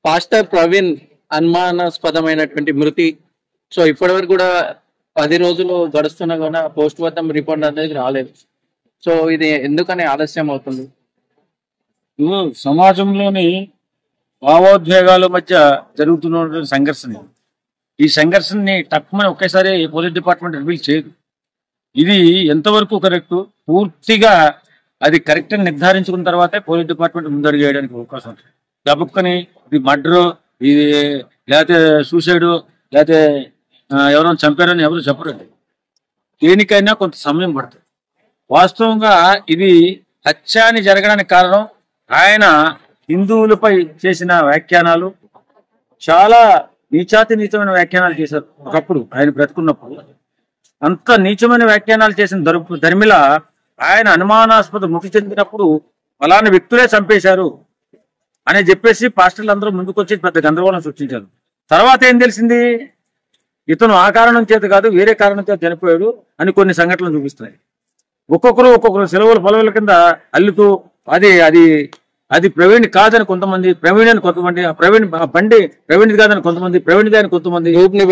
Pastor Praveen అనుమానాస్పదమైనటువంటి మృతి. So ఇప్పటి వరకు కూడా 10 రోజులు గడుస్తున్నా కూడా పోస్ట్ మార్టం రిపోర్ట్ అనేది రాలేదు. సో ఇది ఎందుకని ఆలస్యం అవుతుంది? సమాజంలోని భావోద్వేగాల మధ్య జరుగుతున్నటువంటి సంఘర్షణ. ఈ సంఘర్షణని తక్కువని ఒకేసారి పోలీస్ డిపార్ట్మెంట్ రివీల్ చేయదు. ఇది ఎంతవరకు కరెక్ట్, పూర్తిగా అది కరెక్ట్ అని నిర్ధారించుకున్న తర్వాతే పోలీస్ డిపార్ట్మెంట్ ముందడుగు వేయడానికి అవకాశం ఉంటుంది. గబుక్కని ఇది మర్డరు, ఇది లేకపోతే సూసైడ్, లేకపోతే ఎవరైనా చంపారని ఎవరు చెప్పరండి. దేనికైనా కొంత సమయం పడుతుంది. వాస్తవంగా ఇది హత్య అని జరగడానికి కారణం ఆయన హిందువులపై చేసిన వ్యాఖ్యానాలు, చాలా నీచమైన వ్యాఖ్యానాలు చేశారు. ఒకప్పుడు ఆయన బ్రతుకున్నప్పుడు అంత నీచమైన వ్యాఖ్యానాలు చేసిన ధర్మిల ఆయన అనుమానాస్పద మృతి చెందినప్పుడు అలాంటి వ్యక్తులే చంపేశారు అని చెప్పేసి పాస్టర్లు అందరూ ముందుకు వచ్చి పెద్ద గందరగోళం సృష్టించారు. తర్వాత ఏం తెలిసింది, ఇతను ఆ కారణం చేత కాదు వేరే కారణం చేత చనిపోయాడు అని కొన్ని సంఘటనలు చూపిస్తున్నాయి. ఒక్కొక్కరు సెలవుల పొలవుల కింద అల్లుతూ అది అది అది ప్రవీణ్ కాదని కొంతమంది, ప్రవీణ్ అని కొంతమంది, బండి ప్రవీణ్ కాదని కొంతమంది, ప్రవీణ్ అని కొంతమంది, దూకుని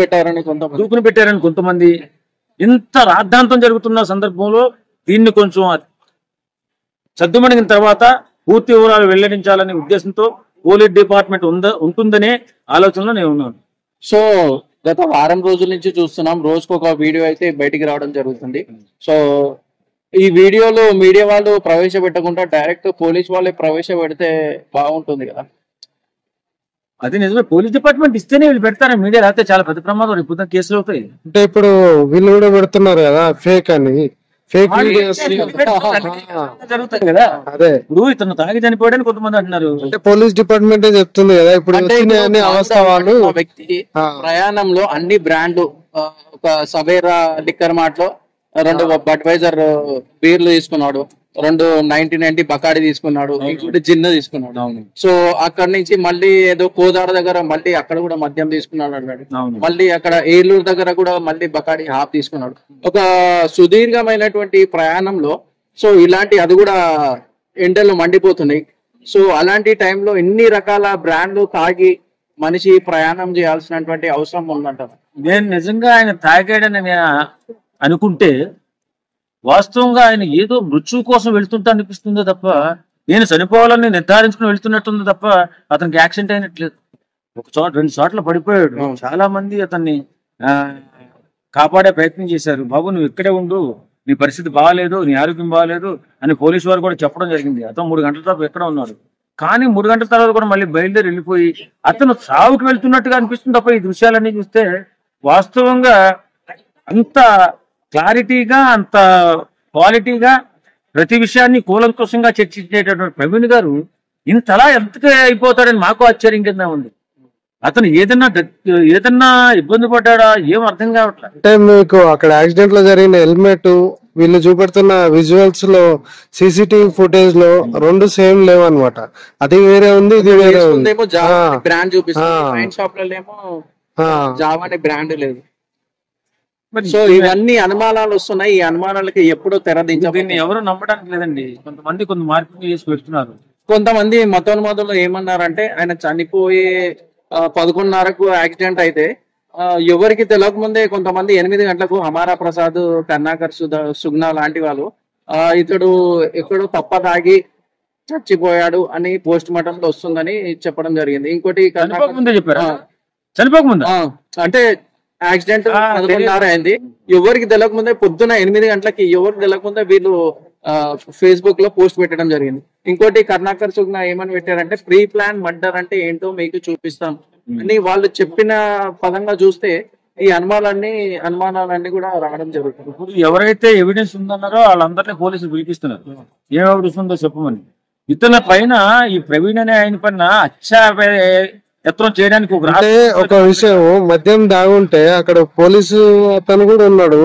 పెట్టారని కొంతమంది. ఇంత రాద్ధాంతం జరుగుతున్న సందర్భంలో దీన్ని కొంచెం సద్దుమణిగిన తర్వాత పూర్తి వివరాలు వెల్లడించాలనే ఉద్దేశంతో పోలీస్ డిపార్ట్మెంట్ ఉంటుందనే ఆలోచనలో నేను ఉన్నాను. సో గత వారం రోజుల నుంచి చూస్తున్నాం, రోజుకొక వీడియో అయితే బయటికి రావడం జరుగుతుంది. సో ఈ వీడియోలో మీడియా వాళ్ళు ప్రవేశపెట్టకుండా డైరెక్ట్ పోలీస్ వాళ్ళే ప్రవేశపెడితే బాగుంటుంది కదా. అది నిజమే, పోలీస్ డిపార్ట్మెంట్ ఇస్తేనే వీళ్ళు పెడతారా మీడియా, లేకపోతే చాలా పెద్ద ప్రమాదం రేపు కేసులు అవుతాయి. అంటే ఇప్పుడు వీళ్ళు కూడా పెడుతున్నారు కదా ఫేక్ అని, ఫేక్ వీడియోస్ జరుగుతాయి కదా. అదే ఇప్పుడు ఇతను తాగి చనిపోయాడని కొంతమంది అంటున్నారు. అంటే పోలీస్ డిపార్ట్మెంటే చెప్తుంది కదా ఇప్పుడు వచ్చిన అవస్థలు. వ్యక్తి ప్రయాణంలో అన్ని బ్రాండ్లు, ఒక సవేరా లిక్కర్ మార్ట్ లో 2 బడ్వైజర్ బీర్లు తీసుకున్నాడు, 2 1990 బకాడి తీసుకున్నాడు, ఇంకోటి జిన్న తీసుకున్నాడు. సో అక్కడ నుంచి మళ్ళీ ఏదో కోదాడ దగ్గర మళ్ళీ అక్కడ కూడా మద్యం తీసుకున్నాడు అన్నాడు. మళ్ళీ అక్కడ ఏలూరు దగ్గర కూడా మళ్ళీ బకాడి హాఫ్ తీసుకున్నాడు. ఒక సుదీర్ఘమైనటువంటి ప్రయాణంలో సో ఇలాంటి అది కూడా ఎండలు మండిపోతున్నాయి. సో అలాంటి టైంలో ఎన్ని రకాల బ్రాండ్లు తాగి మనిషి ప్రయాణం చేయాల్సినటువంటి అవసరం ఉందంట. నేను నిజంగా ఆయన తాగాడని అనుకుంటే వాస్తవంగా ఆయన ఏదో మృత్యువు కోసం వెళ్తుంటా అనిపిస్తుందో తప్ప, నేను చనిపోవాలని నిర్ధారించుకుని వెళ్తున్నట్టుందో తప్ప అతనికి యాక్సిడెంట్ అయినట్లేదు. 2 చోట్ల పడిపోయాడు. చాలా మంది అతన్ని కాపాడే ప్రయత్నం చేశారు. బాబు నువ్వు ఇక్కడే ఉండు, నీ పరిస్థితి బాగాలేదు, నీ ఆరోగ్యం బాగాలేదు అని పోలీసు వారు కూడా చెప్పడం జరిగింది. అతను 3 గంటల తర్వాత ఎక్కడ ఉన్నాడు. కానీ 3 గంటల తర్వాత కూడా మళ్ళీ బయలుదేరి వెళ్ళిపోయి అతను సావుకి వెళ్తున్నట్టుగా అనిపిస్తుంది తప్ప ఈ దృశ్యాలన్నీ చూస్తే వాస్తవంగా అంత క్లారిటీగా, అంత క్వాలిటీగా ప్రతి విషయాన్ని కూలంకుషంగా చర్చించేటటువంటి ప్రవీణ్ గారు ఇంతలా ఎంతగా అయిపోతాడని మాకు ఆశ్చర్యం కింద ఉంది. అతను ఏదన్నా ఇబ్బంది పడ్డా ఏం అర్థం కావట్లేదు. అంటే మీకు అక్కడ యాక్సిడెంట్ లో జరిగిన హెల్మెట్, వీళ్ళు చూపెడుతున్న విజువల్స్ లో, CCTV ఫుటేజ్ లో 2 సేమ్ లేవన్నమాట. అది వేరే ఉంది, ఇది వేరే ఉంది. బ్రాండ్ చూపిస్తుంది, షాప్ లో జావా బ్రాండ్ లేదు. సో ఇవన్నీ అనుమానాలు వస్తున్నాయి. ఈ అనుమానాలకి ఎప్పుడో దీన్ని ఎవరు నమ్మడానికి లేదండి. కొంతమంది కొంత మార్పులు చేసి పెడుతున్నారు. కొంతమంది మతోన్మాదులు ఏమన్నారంటే ఆయన చనిపోయే 11:30కు యాక్సిడెంట్ అయితే ఎవరికి తెలియకముందే కొంతమంది 8 గంటలకు హమారా ప్రసాద్, కర్ణాకర్ సుగ్నా లాంటి వాళ్ళు ఇతడు ఎక్కడో తప్ప తాగి చచ్చిపోయాడు అని పోస్ట్ మార్టం లో వస్తుందని చెప్పడం జరిగింది. ఇంకోటి చనిపోకముందు అంటే యాక్సిడెంట్ 11:30 అయింది, ఎవరికి తెలియకముందే పొద్దున 8 గంటలకి ఎవరికి తెలియకముందే వీళ్ళు ఫేస్బుక్ లో పోస్ట్ పెట్టడం జరిగింది. ఇంకోటి కర్ణాకర్ సుగ్నా ఏమని పెట్టారంటే ప్రీ ప్లాన్ మర్డర్ అంటే ఏంటో మీకు చూపిస్తాం అని వాళ్ళు చెప్పిన పదంగా చూస్తే ఈ అనుమానాలన్నీ కూడా రావడం జరుగుతుంది. ఇప్పుడు ఎవరైతే ఎవిడెన్స్ ఉందన్నారో వాళ్ళందరినీ పోలీసులు పిలిపిస్తున్నారు. ఏం ఎవిడెన్స్ ఉందో చెప్పమని. ఇతని పైన ఈ ప్రవీణ్ అనే ఆయన పైన యత్నం చేయడానికి ఒక విషయం, మద్యం దాగుంటే అక్కడ పోలీసు అతను కూడా ఉన్నాడు,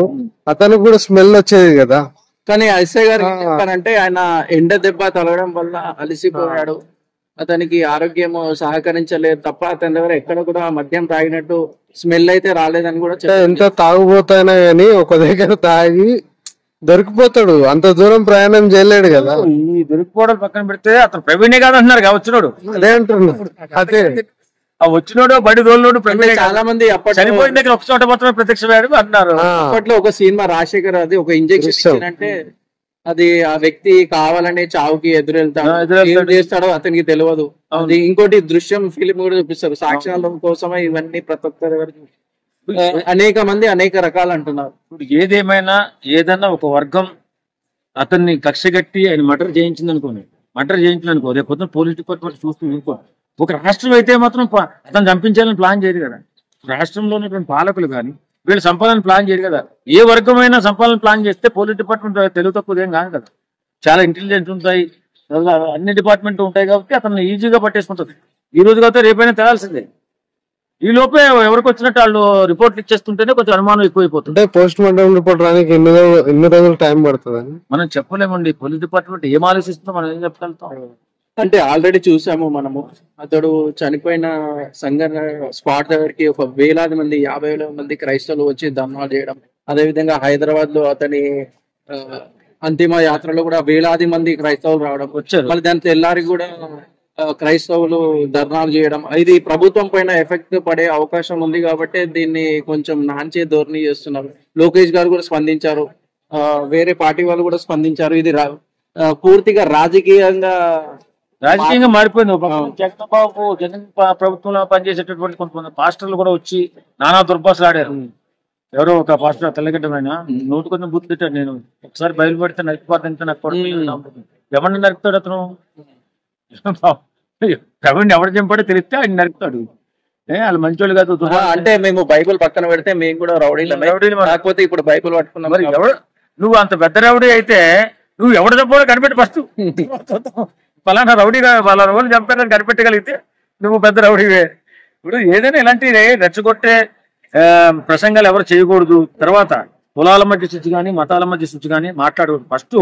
అతనికి కూడా స్మెల్ వచ్చేది కదా. కానీ ఎస్ఐ గారు చెప్పారంటే ఆయన ఎండ దెబ్బ తగలడం వల్ల అలసిపోయాడు, అతనికి ఆరోగ్యం సహకరించలేదు తప్ప అతని దగ్గర ఎక్కడ కూడా మద్యం తాగినట్టు స్మెల్ అయితే రాలేదని కూడా. ఎంత తాగుపోతాయినా గానీ ఒక దగ్గర తాగి దొరికిపోతాడు, అంత దూరం ప్రయాణం చేయలేడు కదా. ఈ దొరికిపోవడం పక్కన పెడితే అతను ప్రవీణే కాదంటున్నారు కావచ్చు. అదే అంటున్నాడు. అదే ఆ వచ్చినోడు బడి దోళ్ళోడు చాలా మంది అప్పట్లో చనిపోయిన దగ్గర ఒక చోట మాత్రమే ప్రత్యక్షమయ్యాడు అన్నారు. అప్పట్లో ఒక సినిమా రాజశేఖర్ అది ఒక ఇంజెక్షన్ ఇచ్చారంటే అది ఆ వ్యక్తి కావాలనే చావుకి ఎదురెళ్తాడు, ఏం చేస్తాడో అతనికి తెలియదు. అది ఇంకోటి దృశ్యం ఫిలిం కూడా చూపిస్తారు, సాక్ష్యాల కోసమే ఇవన్నీ ప్రతి ఒక్కరి అనేక మంది అనేక రకాలు అంటున్నారు. ఇప్పుడు ఏదేమైనా ఏదన్నా ఒక వర్గం అతన్ని కక్షగట్టి ఆయన మర్డర్ చేయించింది అనుకోండి, రేపు పొద్దున పోలీస్ డిపార్ట్మెంట్ చూస్తూ ఇంకో ఒక రాష్ట్రం అయితే మాత్రం అతను చంపించాలని ప్లాన్ చేయదు కదా. రాష్ట్రంలో ఉన్నటువంటి పాలకులు కానీ వీళ్ళు సంపాదన ప్లాన్ చేయరు కదా. ఏ వర్గమైనా సంపాదన ప్లాన్ చేస్తే పోలీస్ డిపార్ట్మెంట్ తెలుగు తక్కువ ఏం కాదు కదా, చాలా ఇంటెలిజెన్స్ ఉంటాయి, అన్ని డిపార్ట్మెంట్ ఉంటాయి కాబట్టి అతను ఈజీగా పట్టేసుకుంటుంది. ఈ రోజు కాకపోతే రేపైనా తేలాల్సిందే. ఈ లోపే ఎవరికి వచ్చినట్టు వాళ్ళు రిపోర్ట్లు ఇచ్చేస్తుంటేనే కొంచెం అనుమానం ఎక్కువైపోతుంది. పోస్ట్ మార్టం రిపోర్ట్ రానికి ఎన్ని రోజులు టైం పడుతుంది మనం చెప్పలేమండి. పోలీస్ డిపార్ట్మెంట్ ఏం ఆలోచిస్తుందో మనం ఏం చెప్పగలుగుతాం. అంటే ఆల్రెడీ చూసాము మనము, అతడు చనిపోయిన సంఘటన స్పాట్ దగ్గరికి ఒక వేలాది మంది 50,000 మంది క్రైస్తవులు వచ్చి ధర్నాలు చేయడం, అదేవిధంగా హైదరాబాద్ లో అతని అంతిమ యాత్రలో కూడా వేలాది మంది క్రైస్తవులు రావడం వచ్చారు. మళ్ళీ దాని తెల్లారి కూడా క్రైస్తవులు ధర్నాలు చేయడం, ఇది ప్రభుత్వం పైన ఎఫెక్ట్ పడే అవకాశం ఉంది కాబట్టి దీన్ని కొంచెం నాంచే ధోరణి చేస్తున్నారు. లోకేష్ గారు కూడా స్పందించారు, వేరే పార్టీ వాళ్ళు కూడా స్పందించారు. ఇది పూర్తిగా రాజకీయంగా మారిపోయింది. జగన్బాబు జగన్ ప్రభుత్వంలో పనిచేసేటటువంటి కొంతమంది పాస్టర్లు కూడా వచ్చి నానా దుర్భాషలు ఆడారు. ఎవరో ఒక పాస్టర్ తెల్లగడ్డమైన నోటు కొంచెం బుద్ధి తిట్టాడు, నేను ఒకసారి బయలుపడితే నరికిపోతే నాకు ఎవరిని నరుకుతాడు అతను, ఎవరిని ఎవరు చంపాడో తెలిస్తే ఆయన నరుకుతాడు. వాళ్ళు మంచోళ్ళు కాదు. అంటే మేము బైబుల్ పక్కన పెడితే మేము కూడా రౌడీలు, కాకపోతే ఇప్పుడు బైబుల్ పట్టుకున్నాం. మరి ఎవడు నువ్వు అంత పెద్ద రౌడీ అయితే నువ్వు ఎవడు చంపాడో కనిపెట్టి ఫస్ట్. ఫలానా రౌడీగా వాళ్ళ రోజులు చంపారని కనిపెట్టగలిగితే నువ్వు పెద్ద రౌడీవే. ఇప్పుడు ఏదైనా ఇలాంటి రెచ్చగొట్టే ప్రసంగాలు ఎవరు చేయకూడదు. తర్వాత కులాల మధ్య శుచి కానీ మతాల మధ్య శుచి కానీ మాట్లాడకూడదు. ఫస్ట్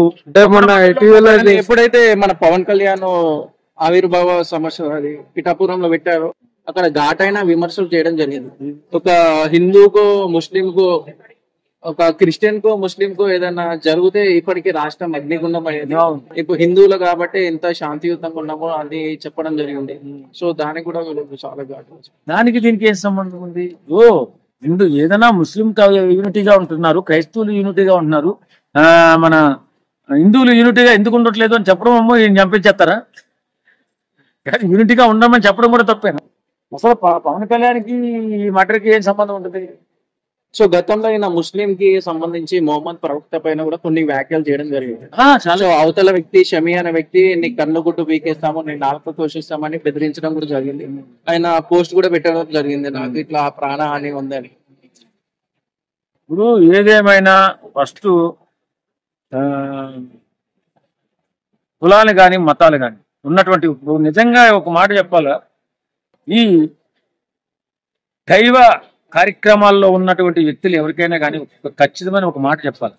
ఎప్పుడైతే మన పవన్ కళ్యాణ్ ఆవిర్భావ సమస్య అది పిఠాపురంలో పెట్టారో అక్కడ ఘాటైన విమర్శలు చేయడం జరిగింది. ఒక హిందూకో ముస్లింకో ఒక క్రిస్టియన్ కో ముస్లిం కో ఏదైనా జరిగితే ఇప్పటికీ రాష్ట్రం అగ్నిగుండం అయ్యేది. ఇప్పుడు హిందువులు కాబట్టి ఎంత శాంతియుతంగా ఉన్నామో అది చెప్పడం జరిగింది. సో దానికి కూడా చాలా ఘాటు. దానికి దీనికి ఏం సంబంధం ఉంది? హిందూ ఏదైనా ముస్లిం యూనిటీగా ఉంటున్నారు, క్రైస్తవులు యూనిటీగా ఉంటున్నారు, మన హిందువులు యూనిటీగా ఎందుకు ఉండట్లేదు అని చెప్పడం అమ్మో ఈయన చంపించేస్తారా? యూనిటీగా ఉండమని చెప్పడం కూడా తప్పేనా? అసలు పవన్ కళ్యాణ్కి ఈ మటర్కి ఏం సంబంధం ఉంటుంది? సో గతంలో అయిన ముస్లిం కి సంబంధించి మొహమ్మద్ ప్రవక్త పైన కూడా కొన్ని వ్యాఖ్యలు చేయడం జరిగింది. చాలా అవతల వ్యక్తి షమీ అనే వ్యక్తి నీ కన్ను గుడ్డు పీకేస్తాము, నీ నాలుగు తోషిస్తామని బెదిరించడం కూడా జరిగింది. ఆయన పోస్ట్ కూడా పెట్టడం జరిగింది, నాకు ఇట్లా ప్రాణహాని ఉందని. ఇప్పుడు ఏదేమైనా ఫస్ట్ కులాలు కానీ మతాలు కానీ ఉన్నటువంటి నిజంగా ఒక మాట చెప్పాలా, ఈ దైవ కార్యక్రమాల్లో ఉన్నటువంటి వ్యక్తులు ఎవరికైనా కానీ ఖచ్చితమైన ఒక మాట చెప్పాలి.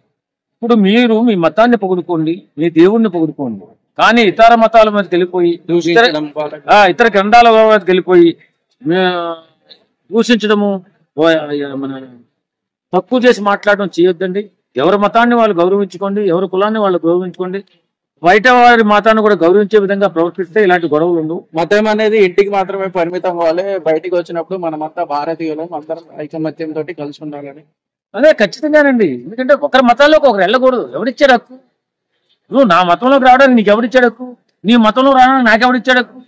ఇప్పుడు మీరు మీ మతాన్ని పొగుడుకోండి, మీ దేవుణ్ణి పొగుడుకోండి, కానీ ఇతర మతాల మీదకి వెళ్ళిపోయి ఇతర గ్రంథాల మీదకి వెళ్ళిపోయి దూషించడము, మన తక్కువ చేసి మాట్లాడడం చేయొద్దండి. ఎవరి మతాన్ని వాళ్ళు గౌరవించుకోండి, ఎవరి కులాన్ని వాళ్ళు గౌరవించుకోండి. బయట వారి మతాన్ని కూడా గౌరవించే విధంగా ప్రవర్తిస్తే ఇలాంటి గొడవలు ఉండవు. మతం అనేది ఇంటికి మాత్రమే పరిమితం అవ్వాలి, బయటికి వచ్చినప్పుడు మనమంతా భారతీయులు అందరం ఐకమత్యంతో కలిసి ఉండాలని. అదే ఖచ్చితంగానండి. ఎందుకంటే ఒకరి మతాల్లోకి ఒకరు వెళ్ళకూడదు. ఎవరిచ్చాడు హక్కు? నువ్వు నా మతంలోకి రావడానికి నీకు ఎవరిచ్చాడు హక్కు? నీ మతంలో రావడానికి నాకెవరిచ్చాడు హక్కు?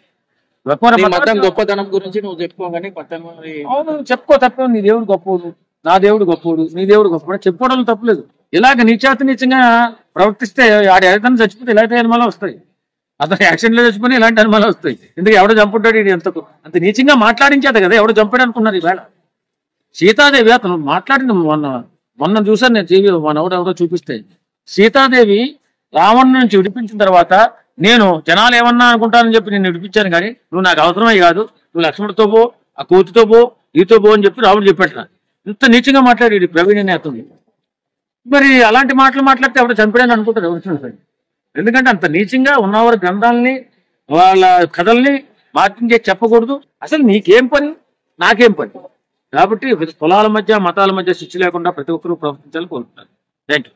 మతం గొప్పతనం గురించి నువ్వు చెప్పుకోగానే అవును చెప్పుకో, తప్ప నీ దేవుడు గొప్పోడు, నా దేవుడు గొప్పోడు, నీ దేవుడు గొప్పడు చెప్పుకోవడం తప్పలేదు. ఇలాగ నీచాతి నీచంగా ప్రవర్తిస్తే ఆడి ఏదైనా చచ్చిపోతే ఇలాంటి అనుమానాలు వస్తాయి. అతను యాక్సిడెంట్ లో చచ్చిపోయి ఇలాంటి అనుమానాలు వస్తాయి. ఎందుకు ఎవడో చంపుంటాడు, ఇది అంత నీచంగా మాట్లాడించేది కదా, ఎవడో చంపాడు అనుకున్నారు. ఈవేళ సీతాదేవి అతను మాట్లాడింది మొన్న చూసాను నేను టీవీ, ఎవడో చూపిస్తే సీతాదేవి రావణ్ నుంచి విడిపించిన తర్వాత నేను జనాలు ఏమన్నా అనుకుంటానని చెప్పి నేను విడిపించాను, కానీ నువ్వు నాకు అవసరమే కాదు, నువ్వు లక్ష్మణుడితో పో, ఆ కోతితో పో, ఈతో పో అని చెప్పి రాముడు చెప్పాడు. ఇంత నీచంగా మాట్లాడి ప్రవీణ్ అనే అతను. మరి అలాంటి మాటలు మాట్లాడితే ఎవరు చంపాడని అనుకుంటారు ఎవరు? ఎందుకంటే అంత నీచంగా ఉన్నవారి గ్రంథాలని వాళ్ళ కథల్ని మార్కింగ్ చేసి చెప్పకూడదు. అసలు నీకేం పని, నాకేం పని? కాబట్టి కులాల మధ్య మతాల మధ్య శిక్ష లేకుండా ప్రతి ఒక్కరూ ప్రవర్తించాలని కోరుకుంటారు. Thank you.